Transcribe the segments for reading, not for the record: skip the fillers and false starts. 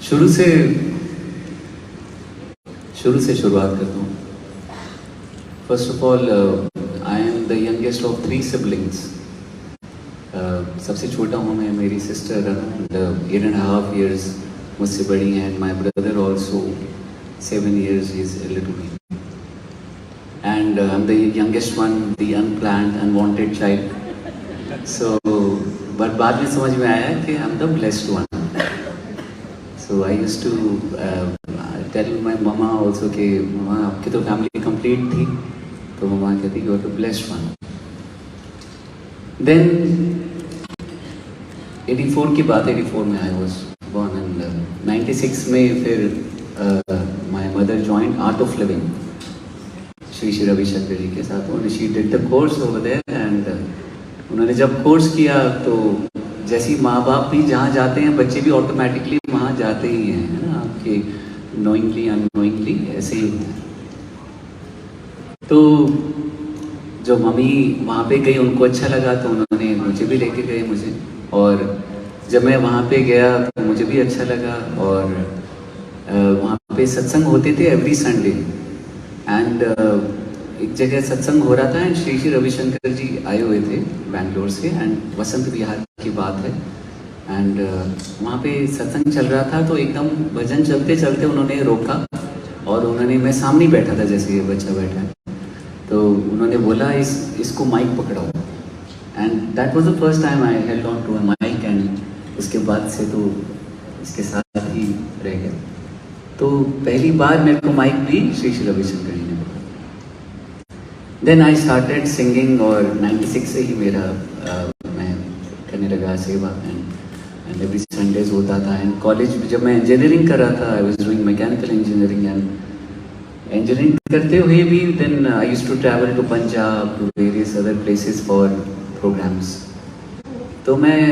शुरू से शुरुआत करता हूँ। First of all, I am the youngest of 3 siblings। सबसे छोटा हूँ मैं, मेरी सिस्टर 8.5 years मुझसे बड़ी हैं, and my brother also 7 years is elder to me, and I'm the youngest one, the unplanned, unwanted child. So, but बाद में समझ में आया कि I'm the blessed one. So I used to tell my mama also कि mama आपकी तो family complete थी, तो ममा कहती you are the blessed one. Then 84 की बात, 84 में I was born, and 96 में फिर my mother joined Art of Living Shri Shri Ravishankar जी के साथ, and she did the course over there, and उन्होंने जब कोर्स किया तो जैसी माँ बाप भी जहाँ जाते हैं बच्चे भी ऑटोमेटिकली वहाँ जाते ही हैं, है ना, आपके नोइंगली अननोइंगली ऐसे ही होता है। तो जो मम्मी वहाँ पे गई उनको अच्छा लगा तो उन्होंने मुझे भी लेके गए मुझे, और जब मैं वहाँ पे गया तो मुझे भी अच्छा लगा, और वहाँ पे सत्संग होते थे एवरी संडे, एंड एक जगह सत्संग हो रहा था, एंड श्री श्री रविशंकर जी आए हुए थे बैंगलोर से, एंड वसंत विहार की बात है, एंड वहाँ पे सत्संग चल रहा था, तो एकदम भजन चलते चलते उन्होंने रोका, और उन्होंने, मैं सामने बैठा था जैसे ये बच्चा बैठा है, तो उन्होंने बोला इसको माइक पकड़ाओ, and that was the first time I held on to a mike, and उसके बाद से तो इसके साथ ही रह गया। तो पहली बार मेरे को माइक भी श्री श्री रविशंकर जी ने बोला। देन आई स्टार्टेड सिंगिंग, और 96 से ही मेरा मैं करने लगा सेवा, एंड एवरी संडेज होता था। एंड कॉलेज जब मैं इंजीनियरिंग कर रहा था, I was doing mechanical engineering, and engineering करते हुए भी then I used to travel to Punjab, to various other places for programs. तो मैं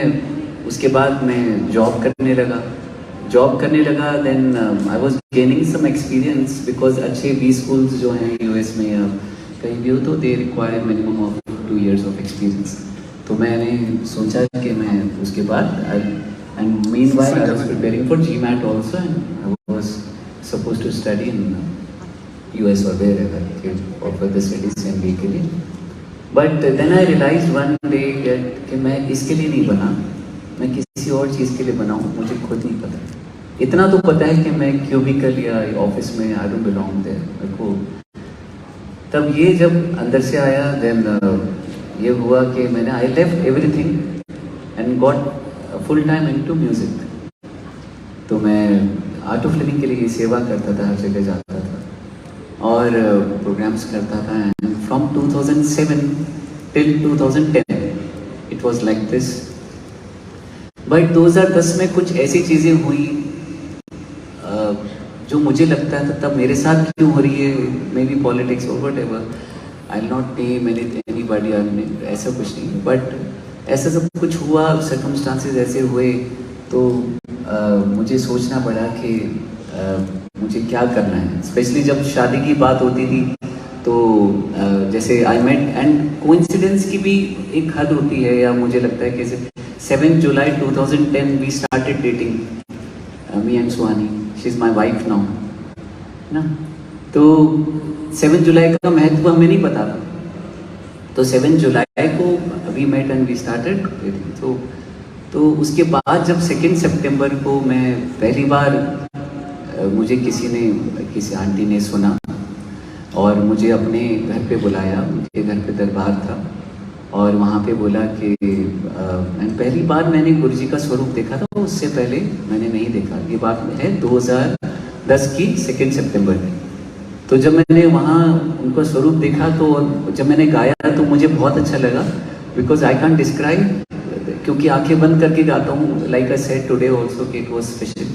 उसके बाद मैं जॉब करने लगा, then I was gaining some experience, because अच्छे बी स्कूल्स जो हैं यूएस में या कहीं भी हो तो they require minimum of 2 years of experience. तो मैंने सोचा कि मैं उसके बाद, and meanwhile I was preparing for GMAT also, and I was supposed to study in US और wherever to offer the studies MBA के लिए। But then I realized one day कि मैं इसके लिए नहीं बना, मैं किसी और चीज़ के लिए बना हूँ, मुझे खुद नहीं पता। इतना तो पता है कि मैं क्यूबिकल या ऑफिस में आई डोंट बिलोंग देयर, मेरे को तब ये जब अंदर से आया, देन ये हुआ कि मैंने I left everything and got full time into music. तो मैं आर्ट ऑफ लिविंग के लिए सेवा करता था, हर जगह जाता था और प्रोग्राम्स करता था, and from 2007 till 2010 it was like this. But 2010 में कुछ ऐसी चीज़ें हुई जो मुझे लगता था तब मेरे साथ क्यों हो रही है, मे बी पॉलिटिक्स और what ever, I not name anybody, ऐसा कुछ नहीं, बट ऐसा सब कुछ हुआ, सर्कमस्टांसेस ऐसे हुए, तो मुझे सोचना पड़ा कि मुझे क्या करना है। स्पेशली जब शादी की बात होती थी तो जैसे आई मेट, एंड कोइंसिडेंस की भी एक हद होती है, या मुझे लगता है कि 7 जुलाई 2010 we started dating, me and Suhani, she is my wife now, ना। तो 7 जुलाई का महत्व हमें नहीं पता था, तो 7 जुलाई को we met and we started dating. तो उसके बाद जब 2 सितंबर को मैं पहली बार, मुझे किसी आंटी ने सुना और मुझे अपने घर पे बुलाया, उनके घर पे दरबार था, और वहाँ पे बोला कि पहली बार मैंने गुरु जी का स्वरूप देखा था, उससे पहले मैंने नहीं देखा। ये बात है 2010 की 2 सितंबर की। तो जब मैंने वहाँ उनका स्वरूप देखा, तो जब मैंने गाया तो मुझे बहुत अच्छा लगा, बिकॉज आई कैन डिस्क्राइब, क्योंकि आंखें बंद करके गाता हूँ, like I said today also कि इट वॉज स्पेशल,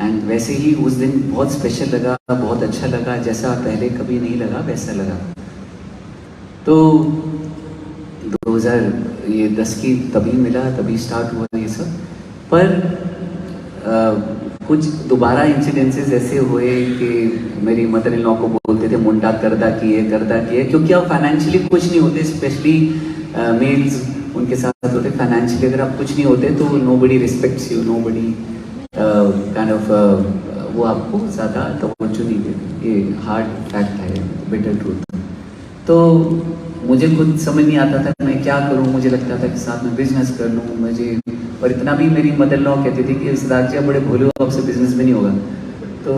एंड वैसे ही उस दिन बहुत स्पेशल लगा, बहुत अच्छा लगा, जैसा पहले कभी नहीं लगा वैसा लगा। तो 2010 की तभी मिला, तभी स्टार्ट हुआ ये सब। पर कुछ दोबारा इंसिडेंसेस ऐसे हुए कि मेरी मदर इन लॉ को बोलते थे मुंडा करदा किए, क्योंकि आप फाइनेंशियली कुछ नहीं होते, स्पेशली मेल्स उनके साथ होते, फाइनेंशियली अगर आप कुछ नहीं होते तो nobody respects you, nobody kind of वो आपको ज़्यादा तवज्जो नहीं देते। ये हार्ड फैक्ट है, बिटर ट्रूथ। तो मुझे खुद समझ नहीं आता था मैं क्या करूं। मुझे लगता था कि साथ में बिजनेस कर लूं मुझे, और इतना भी मेरी मदर लॉ कहती थी कि सिद्धार्थ जी आप बड़े भोले हो, आपसे बिजनेस भी नहीं होगा। तो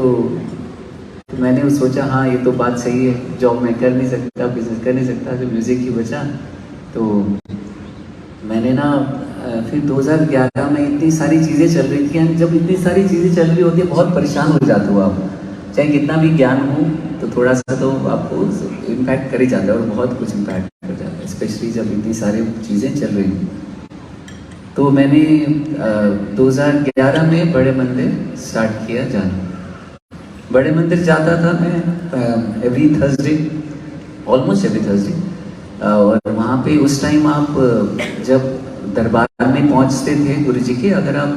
मैंने सोचा हाँ ये तो बात सही है, जॉब मैं कर नहीं सकता, बिजनेस कर नहीं सकता, जो म्यूज़िक ही बचा। तो मैंने ना फिर 2011 में इतनी सारी चीज़ें चल रही थी, एंड जब इतनी सारी चीज़ें चल रही होती है बहुत परेशान हो जाते हो आप, चाहे कितना भी ज्ञान हो तो थोड़ा सा तो आपको इम्पैक्ट कर ही जाता है, और बहुत कुछ इम्पैक्ट कर जाता है, स्पेशली जब इतनी सारी चीज़ें चल रही हैं। तो मैंने 2011 में बड़े मंदिर स्टार्ट किया जाना। बड़े मंदिर जाता था मैं every Thursday, almost every Thursday. और वहाँ पे उस टाइम आप जब दरबार में पहुँचते थे गुरु जी के, अगर आप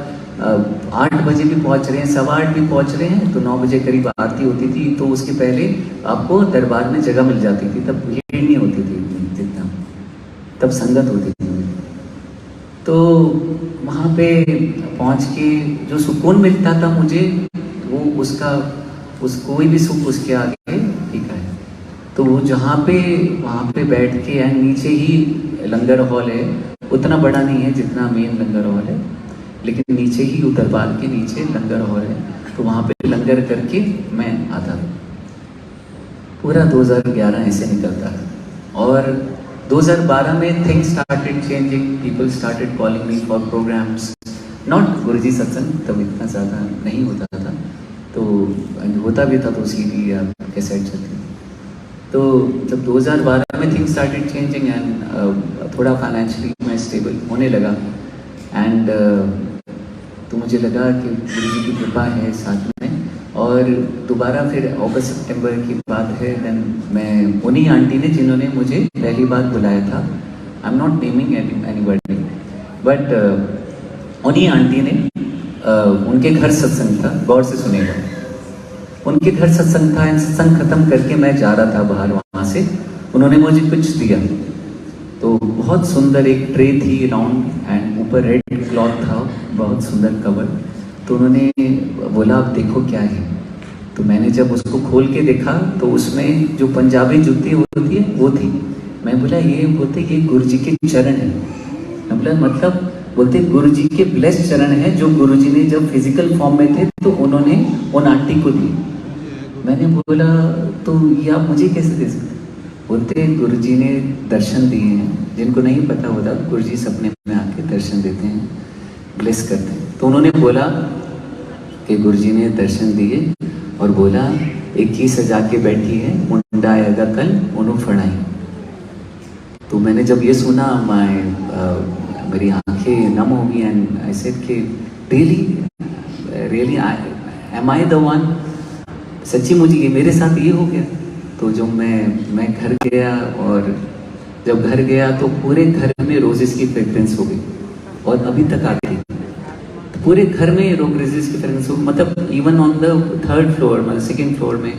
8 बजे भी पहुँच रहे हैं, 8:15 भी पहुँच रहे हैं, तो 9 बजे करीब आरती होती थी, तो उसके पहले आपको दरबार में जगह मिल जाती थी। तब भीड़ नहीं होती थी जितना, तब संगत होती थी। तो वहाँ पे पहुँच के जो सुकून मिलता था मुझे, वो कोई भी सुख उसके आगे फीका है। तो वो वहाँ पे बैठ के, एंड नीचे ही लंगर हॉल है, उतना बड़ा नहीं है जितना मेन लंगर हॉल है, लेकिन नीचे ही दरबार के नीचे लंगर हॉल है। तो वहाँ पे लंगर करके मैं आता था। पूरा 2011 ऐसे निकलता था। और 2012 में things started changing, people started calling me for programmes, not Guruji satsang, तब इतना ज़्यादा नहीं होता था, तो होता भी था तो सीडी या कैसेट चलती। तो जब 2012 में थिंग्स स्टार्टेड चेंजिंग, एंड थोड़ा फाइनेंशियली मैं स्टेबल होने लगा, एंड तो मुझे लगा कि गुरुजी की कृपा है साथ में। और दोबारा फिर अगस्त सितंबर की बात है, देन मैं उन्हीं आंटी ने जिन्होंने मुझे पहली बार बुलाया था, I am not naming anybody, but उन्हीं आंटी ने उनके घर सत्संग था, गौर से सुनेगा, उनके घर सत्संग था, सत्संग खत्म करके मैं जा रहा था बाहर, वहाँ से उन्होंने मुझे कुछ दिया। तो बहुत सुंदर एक ट्रे थी राउंड, एंड ऊपर रेड क्लॉथ था, बहुत सुंदर कवर। तो उन्होंने बोला आप देखो क्या है। तो मैंने जब उसको खोल के देखा तो उसमें जो पंजाबी जुत्ती होती है वो थी। मैं बोला ये, बोलते ये गुरुजी के चरण है। मैं बोला मतलब, बोलते गुरुजी के ब्लेस्ड चरण है, जो गुरुजी ने जब फिजिकल फॉर्म में थे तो उन्होंने उन आंटी को दी। मैंने बोला तो ये आप मुझे कैसे दे सकते? बोलते गुरुजी ने दर्शन दिए हैं, जिनको नहीं पता होता गुरुजी सपने में आके दर्शन देते हैं, ब्लेस करते हैं। तो उन्होंने बोला कि गुरुजी ने दर्शन दिए और बोला एक ही सजा के बैठी है, मुंडा आएगा कल उन्हों फड़ाई। तो मैंने जब ये सुना, मेरी आंखें नम हो गई, एंड आई सेड कि really am I the one, सच्ची मुझे ये मेरे साथ ये हो गया। तो जब मैं घर गया, और जब घर गया तो पूरे घर में रोजेस की फ्रेग्रेंस हो गई, और अभी तक आती है। तो पूरे घर में रोजेस की फ्रेग्रेंस हो, मतलब even on the 3rd floor, मतलब 2nd फ्लोर में,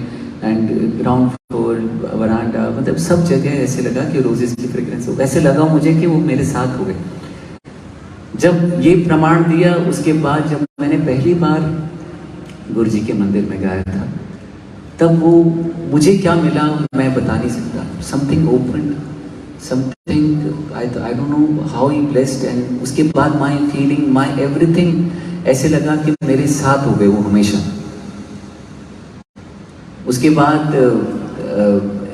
एंड ग्राउंड फ्लोर, वरांडा, मतलब सब जगह ऐसे लगा कि रोजेस की फ्रेग्रेंस हो। ऐसे लगा मुझे कि वो मेरे साथ हो गए। जब ये प्रमाण दिया, उसके बाद जब मैंने पहली बार गुरुजी के मंदिर में गाया था, तब वो मुझे क्या मिला मैं बता नहीं सकता। Something open, something I don't know how he blessed, and उसके बाद माय फीलिंग, माय एवरीथिंग ऐसे लगा कि मेरे साथ हो गए वो हमेशा। उसके बाद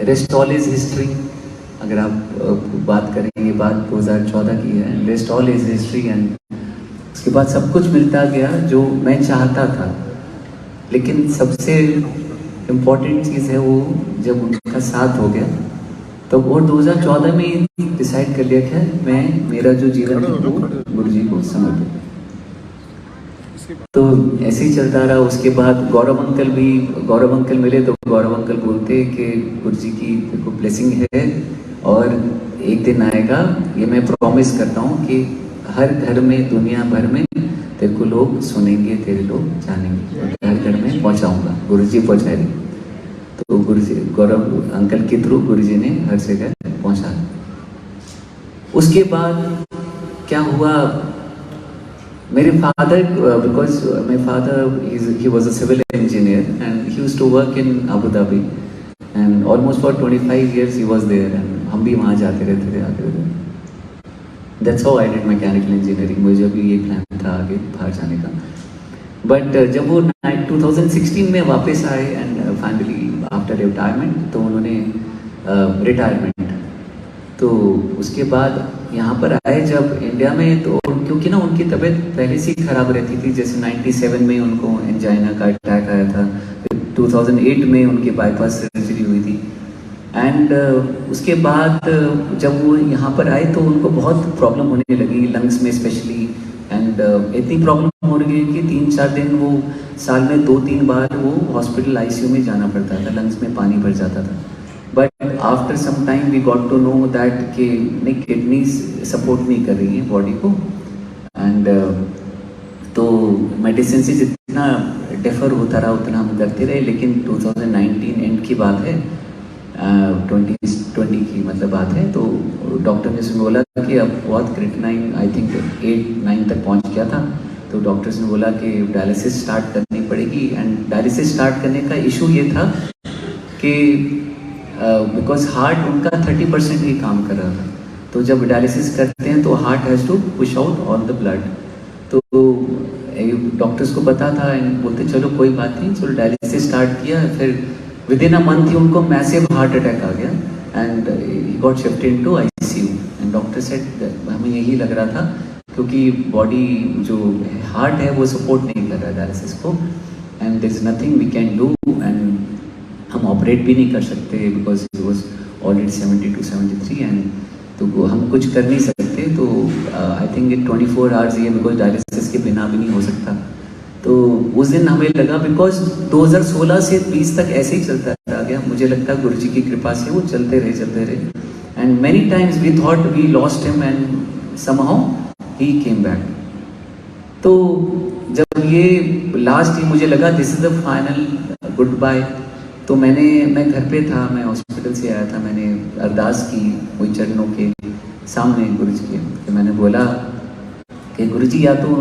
रेस्ट ऑल इज हिस्ट्री, अगर आप बात करेंगे, बात 2014 की है, rest all is history. And उसके बाद सब कुछ मिलता गया जो मैं चाहता था, लेकिन सबसे इम्पॉर्टेंट चीज़ है वो जब उनका साथ हो गया। तो और 2014 में डिसाइड कर लिया कि मैं, मेरा जो जीवन है वो गुरुजी को समर्पित। तो ऐसे ही चलता रहा। उसके बाद गौरव अंकल मिले, तो गौरव अंकल बोलते कि गुरुजी की देखो ब्लेसिंग है, और एक दिन आएगा, ये मैं प्रॉमिस करता हूँ कि हर घर में, दुनिया भर में तेरे को लोग सुनेंगे, तेरे लोग जानेंगे, और हर घर में पहुँचाऊँगा। गुरुजी पहुँचाए। तो गुरुजी, गौरव अंकल के थ्रू गुरुजी ने हर जगह पहुँचा। उसके बाद क्या हुआ, मेरे father, because my father he was a civil engineer and he used to work in Abu Dhabi and almost for 25 years he was there and हम भी वहाँ जाते रहते थे आते थे. That's how I did mechanical engineering. मुझे भी ये प्लान था आगे बाहर जाने का. बट जब वो 2016 में वापस आए एंड फाइनली आफ्टर रिटायरमेंट, तो उन्होंने रिटायरमेंट तो उसके बाद यहाँ पर आए जब इंडिया में, तो क्योंकि ना उनकी तबीयत पहले से ही खराब रहती थी. जैसे 97 में उनको एंजाइना का अटैक आया था, फिर 2008 में उनकी बाईपास सर्जरी हुई थी. एंड उसके बाद जब वो यहाँ पर आए तो उनको बहुत प्रॉब्लम होने लगी लंग्स में स्पेशली. एंड इतनी प्रॉब्लम हो रही है कि 3-4 दिन वो साल में 2-3 बार वो हॉस्पिटल आईसीयू में जाना पड़ता था, लंग्स में पानी भर जाता था. But after some time we got to know that कि नहीं, किडनीज सपोर्ट नहीं कर रही हैं बॉडी को. एंड तो मेडिसिन से जितना डिफर होता रहा उतना हम करते रहे. लेकिन 2019 एंड की बात है, 2020 की मतलब बात है, तो डॉक्टर ने से बोला कि अब बहुत क्रिटिनाइन आई थिंक 8-9 तक पहुंच गया था. तो डॉक्टर्स ने बोला कि डायलिसिस स्टार्ट करनी पड़ेगी. एंड डायलिसिस स्टार्ट करने का इशू ये था कि बिकॉज हार्ट उनका 30% ही काम कर रहा था. तो जब डायलिसिस करते हैं तो heart has to push out all the blood. तो डॉक्टर्स को पता था एंड बोलते चलो कोई बात नहीं, चलो डायलिसिस स्टार्ट किया. फिर विद इन अ मंथ ही उनको मैसिव हार्ट अटैक आ गया and he got shifted into ICU. And doctor said हमें यही लग रहा था क्योंकि बॉडी जो हार्ट है वो सपोर्ट नहीं कर रहा है डायलिसिस को, and there is nothing we can do. And हम ऑपरेट भी नहीं कर सकते because it was already 72-73 and तो हम कुछ कर नहीं सकते. तो आई थिंक 24 आवर्स ये बिकॉज डायलिसिस के बिना भी नहीं हो सकता. तो उस दिन हमें लगा बिकॉज 2016 से 20 तक ऐसे ही चलता रह गया. मुझे लगता है गुरु जी की कृपा से वो चलते रहे. And many times we thought we lost him and somehow he came back. तो जब ये लास्ट ही मुझे लगा this is the final good bye, तो मैं घर पे था, मैं हॉस्पिटल से आया था. मैंने अरदास की वही चरणों के सामने गुरु जी के. तो मैंने बोला कि गुरु जी या तो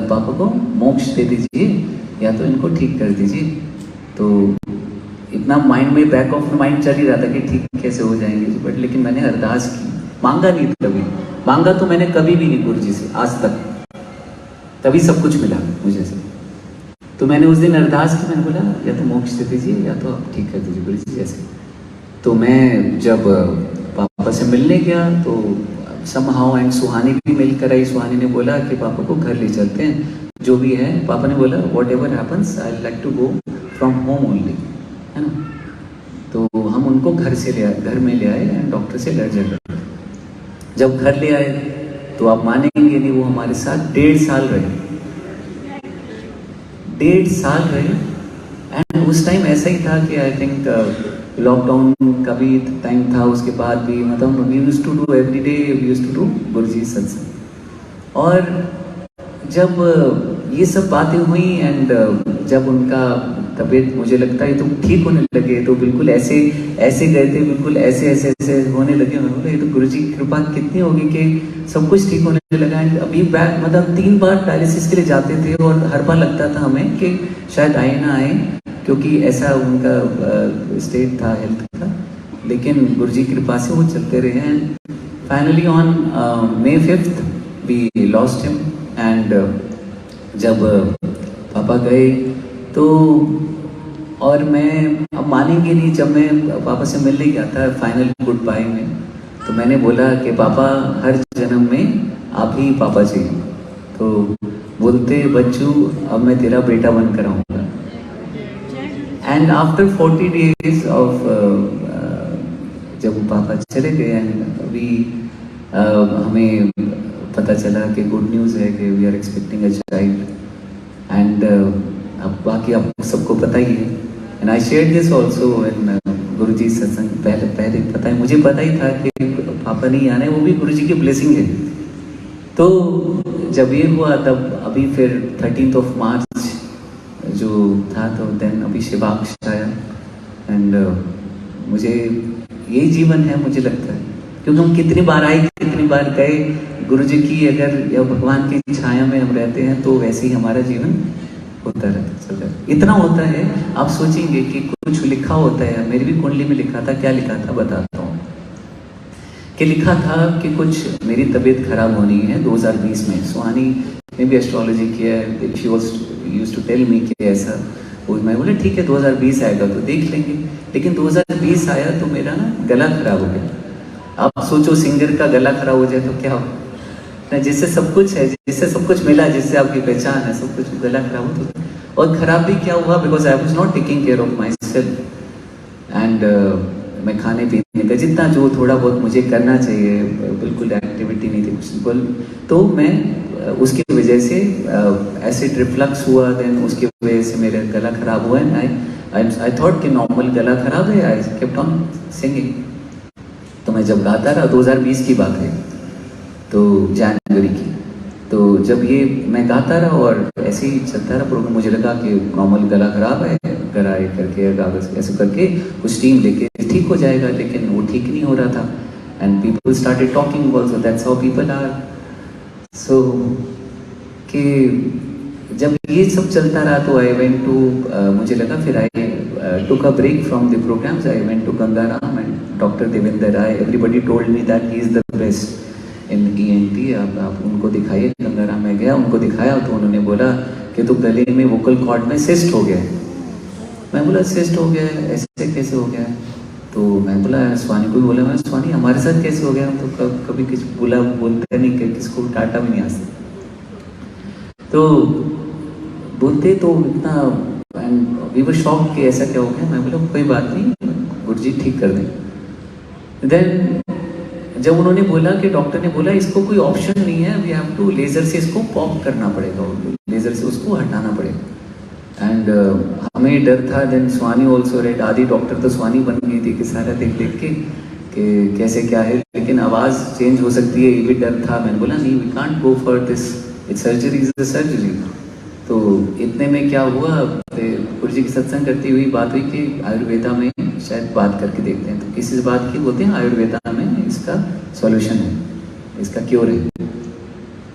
पापा को मोक्ष दे दीजिए या तो इनको ठीक कर दीजिए. तो इतना माइंड में बैक ऑफ माइंड चल ही रहा था कि ठीक कैसे हो जाएंगे. बट लेकिन मैंने अरदास की, मांगा नहीं कभी. मांगा तो मैंने कभी भी नहीं गुरु जी से आज तक, तभी सब कुछ मिला मुझे से. तो मैंने उस दिन अरदास की, मैंने बोला या तो मोक्ष दे दीजिए या तो आप ठीक कर दीजिए गुरु जी जैसे. तो मैं जब पापा से मिलने गया तो समहाउ एंड सुहानी भी मिलकर आई. सुहानी ने बोला कि पापा को घर ले चलते हैं जो भी है. पापा ने बोला whatever happens I like to go from home only, है ना. तो हम उनको घर में ले आए एंड डॉक्टर से लड़ झगड़. जब घर ले आए तो आप मानेंगे नहीं, वो हमारे साथ 1.5 साल रहे. 1.5 साल रहे. एंड उस टाइम ऐसा ही था कि आई थिंक लॉकडाउन का भी टाइम था. उसके बाद भी मतलब we used to do every day, we used to do Guruji satsang. और जब ये सब बातें हुई एंड जब उनका तबीयत मुझे लगता है तो ठीक होने लगे, तो बिल्कुल ऐसे गए थे, बिल्कुल ऐसे होने लगे. मैं बोला ये तो गुरुजी की कृपा कितनी होगी कि सब कुछ ठीक होने लगा. एंड अभी बैक मतलब 3 बार डायलिसिस के लिए जाते थे और हर बार लगता था हमें कि शायद आए ना आए, क्योंकि ऐसा उनका स्टेट था हेल्थ का. लेकिन गुरुजी की कृपा से वो चलते रहे. And finally on May 5th we lost him. And जब पापा गए तो, और मैं अब मानेंगे नहीं, जब मैं पापा से मिलने गया था फाइनल गुड बाय में, तो मैंने बोला कि पापा हर जन्म में आप ही पापा चाहिए. तो बोलते बच्चू अब मैं तेरा बेटा बनकर आऊँगा. एंड आफ्टर 40 days ऑफ जब पापा चले गए एंड अभी हमें पता चला कि गुड न्यूज़ है कि we are expecting a child. And अब बाकी आप सबको पता ही है. And I share this also in Guruji satsang. पहले पता है, मुझे पता ही था कि पापा नहीं आने, वो भी गुरुजी की ब्लेसिंग है. तो जब ये हुआ तब अभी फिर 13 मार्च जो था, तो देन अभी शिवाक्ष आया. एंड मुझे ये जीवन है, मुझे लगता है, क्योंकि हम कितनी बार आए कितनी बार गए गुरुजी की अगर या भगवान की छाया में हम रहते हैं तो वैसे ही हमारा जीवन होता रहता चलता है। इतना होता है, आप सोचेंगे कि कुछ लिखा होता है, मेरी भी कुंडली में लिखा था, क्या लिखा था बताता हूँ, कि लिखा था कि कुछ मेरी तबीयत खराब होनी है 2020 में। सुहानी ने भी एस्ट्रोलॉजी किया है, she was used to tell me कि ऐसा, और मैं बोला ठीक है 2020 आएगा तो देख लेंगे। लेकिन 2020 आया तो मेरा ना गला खराब हो गया। आप सोचो सिंगर का गला खराब हो जाए तो क्या हो ना, जिससे सब कुछ है, जिससे सब कुछ मिला, जिससे आपकी पहचान है, सब कुछ गला खराब हो तो। और खराब भी क्या हुआ, because I was not taking care of my self and मैं खाने पीने का जितना जो थोड़ा बहुत मुझे करना चाहिए, बिल्कुल एक्टिविटी नहीं थी बिल्कुल, तो मैं उसकी वजह से एसिड रिफ्लक्स हुआ, देन उसकी वजह से मेरा गला खराब हुआ एंड आई थॉट कि नॉर्मल गला खराब है, आई केप्ट ऑन सिंगिंग। तो मैं जब गाता रहा, 2020 की बात है, तो जनवरी की, तो जब ये मैं गाता रहा और ऐसे ही चलता रहा प्रोग्राम, मुझे लगा कि नॉर्मल गला खराब है, गराए करके कागज ऐसे करके कुछ टीम लेके ठीक हो जाएगा, लेकिन वो ठीक नहीं हो रहा था। And people started talking also, that's how people are. So कि जब ये सब चलता रहा तो आई वेंट टू, मुझे लगा, फिर I took a break from the programmes, I went to Gangaram and doctor Devendra Rai, everybody told me that he is the best in ENT, आप उनको दिखाइए। गंगाराम में गया, उनको दिखाया तो उन्होंने बोला कि तो गले में वोकल कॉर्ड में सिस्ट हो गया है। मैं बोला सिस्ट हो गया है, ऐसे कैसे हो गया है? तो मैं बोला स्वानी को बोला, मैं स्वानी हमारे साथ कैसे हो गया, हम तो कभी किसी बोलते नहीं कि किसको टाटा भी नहीं आते, तो बोलते तो इतना, एंड वी वर शॉक्ड कि ऐसा क्या हो गया। मैं बोला कोई बात नहीं, गुरुजी ठीक कर दें। देन जब उन्होंने बोला कि डॉक्टर ने बोला इसको कोई ऑप्शन नहीं है, वी हैव टू लेजर से इसको पॉप करना पड़ेगा, लेजर से उसको हटाना पड़ेगा। एंड हमें डर था। देन स्वानी ऑल्सो रेड, आधी डॉक्टर तो स्वानी बन गई थी कि सारा देख देख के कि कैसे क्या है, लेकिन आवाज़ चेंज हो सकती है, ये भी डर था। मैंने बोला नहीं, we can't go for this, it's surgery is the surgery. तो इतने में क्या हुआ, गुरुजी की सत्संग करती हुई बात हुई कि आयुर्वेदा में शायद बात करके देखते हैं, तो किसी से बात की, बोलते हैं आयुर्वेदा में इसका सॉल्यूशन है, इसका क्योर है।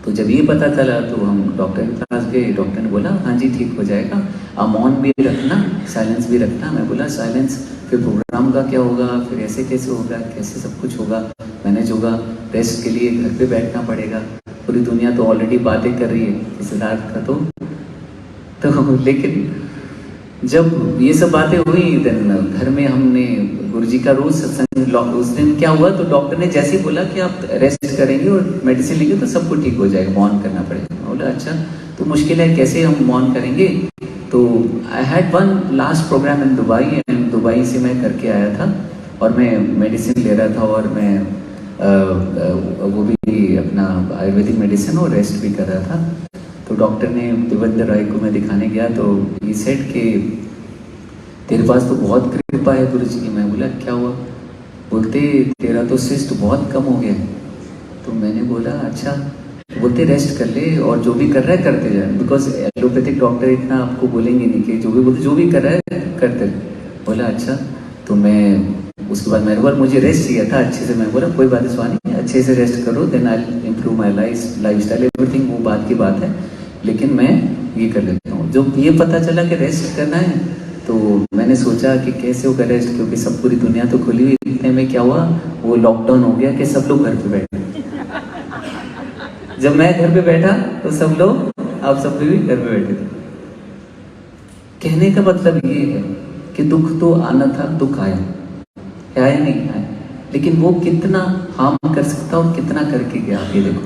तो जब ये पता चला तो हम डॉक्टर के पास गए, डॉक्टर ने बोला हाँ जी ठीक हो जाएगा, आप मौन भी रखना, साइलेंस भी रखना। मैं बोला साइलेंस, फिर प्रोग्राम का क्या होगा, फिर ऐसे कैसे होगा, कैसे सब कुछ होगा, मैनेज होगा, रेस्ट के लिए घर पे बैठना पड़ेगा, पूरी दुनिया तो ऑलरेडी बातें कर रही है सिद्धार्थ का तो लेकिन जब ये सब बातें हुई, देन घर में हमने गुरुजी का रोज सत्संग, उस दिन क्या हुआ तो डॉक्टर ने जैसे ही बोला कि आप रेस्ट करेंगे और मेडिसिन लेंगे तो सब कुछ ठीक हो जाएगा, मौन करना पड़ेगा। बोला अच्छा तो मुश्किल है, कैसे हम मौन करेंगे? तो I had one last program in Dubai, and Dubai से मैं करके आया था और मैं मेडिसिन ले रहा था, और मैं वो भी अपना आयुर्वेदिक मेडिसिन और रेस्ट भी कर रहा था। तो डॉक्टर ने, देवेंद्र राय को मैं दिखाने गया तो ये सेट कि तेरे पास तो बहुत कृपा है गुरुजी की। मैं बोला क्या हुआ? बोलते तेरा तो सिस्ट बहुत कम हो गया। तो मैंने बोला अच्छा। बोलते रेस्ट कर ले और जो भी कर रहा है करते जाए, बिकॉज एलोपैथिक डॉक्टर इतना आपको बोलेंगे नहीं कि जो भी बोलते, जो भी कर रहा है करते रहे। बोला अच्छा। तो मैं उसके बाद मैंने बोला मुझे रेस्ट चाहिए था अच्छे से। मैं बोला कोई बात नहीं स्वानी, अच्छे से रेस्ट करो, then I improve my lifestyle everything, वो बात की बात है, लेकिन मैं ये कर लेता हूँ। जब ये पता चला कि रेस्ट करना है तो मैंने सोचा कि कैसे होगा रेस्ट, क्योंकि सब पूरी दुनिया तो खुली हुई। इतने में क्या हुआ, वो लॉकडाउन हो गया कि सब लोग घर पे बैठे। जब मैं घर पे बैठा तो सब लोग, आप सब भी घर पे बैठे थे। कहने का मतलब ये है कि दुख तो आना था, दुख आया नहीं आया, लेकिन वो कितना हार्म कर सकता और कितना करके गया आप ये देखो।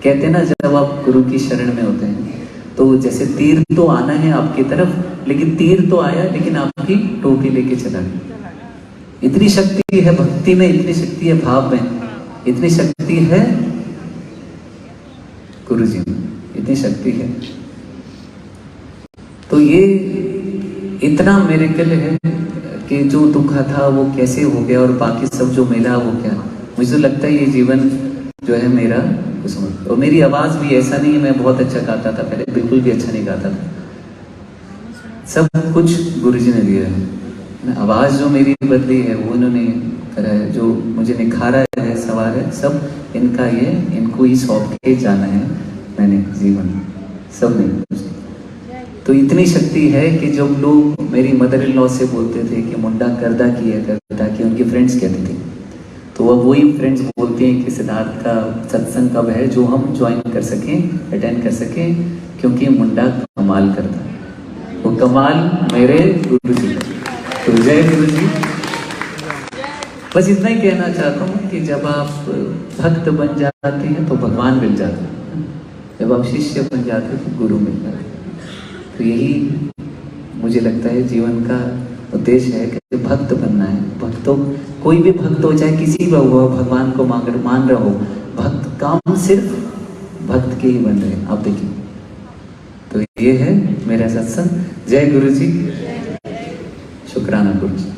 कहते हैं ना जब आप गुरु की शरण में होते हैं तो जैसे तीर तो आना है आपकी तरफ, लेकिन तीर तो आया लेकिन आपकी टोपी लेके चला गया। इतनी शक्ति है भक्ति में, इतनी शक्ति है भाव में, इतनी शक्ति है गुरुजी में, इतनी शक्ति है। तो ये इतना मिरेकल है कि जो दुख था वो कैसे हो गया और बाकी सब जो मिला वो क्या। मुझे तो लगता है ये जीवन जो है मेरा, और मेरी आवाज़ भी ऐसा नहीं है मैं बहुत अच्छा गाता था पहले, बिल्कुल भी अच्छा नहीं गाता था। सब कुछ गुरुजी ने दिया है। आवाज़ जो मेरी बदली है वो उन्होंने करा है, जो मुझे निखारा है, सवार है, सब इनका ये, इनको ही सौंप के जाना है मैंने जीवन, सब नहीं। तो इतनी शक्ति है कि जब लोग मेरी मदर इन लॉ से बोलते थे कि मुंडा करदा की है, करदा की, उनकी फ्रेंड्स कहती थी, तो अब वही फ्रेंड्स बोलते हैं कि सिद्धार्थ का सत्संग कब है जो हम ज्वाइन कर सकें, अटेंड कर सकें, क्योंकि मुंडा कमाल करता है, वो कमाल मेरे गुरु जी का। तो जय गुरु जी। बस इतना ही कहना चाहता हूँ कि जब आप भक्त बन जाते हैं तो भगवान मिल जाते हैं, जब आप शिष्य बन जाते हैं तो गुरु मिल जाते हैं। तो यही मुझे लगता है जीवन का उद्देश्य है कि भक्त बनना है। भक्तों, कोई भी भक्त हो, चाहे किसी भी हो, भगवान को मान रहा हो, भक्त काम सिर्फ भक्त के ही बन रहे हैं, आप देखिए। तो ये है मेरा सत्संग। जय गुरु जी, शुक्राना गुरु जी।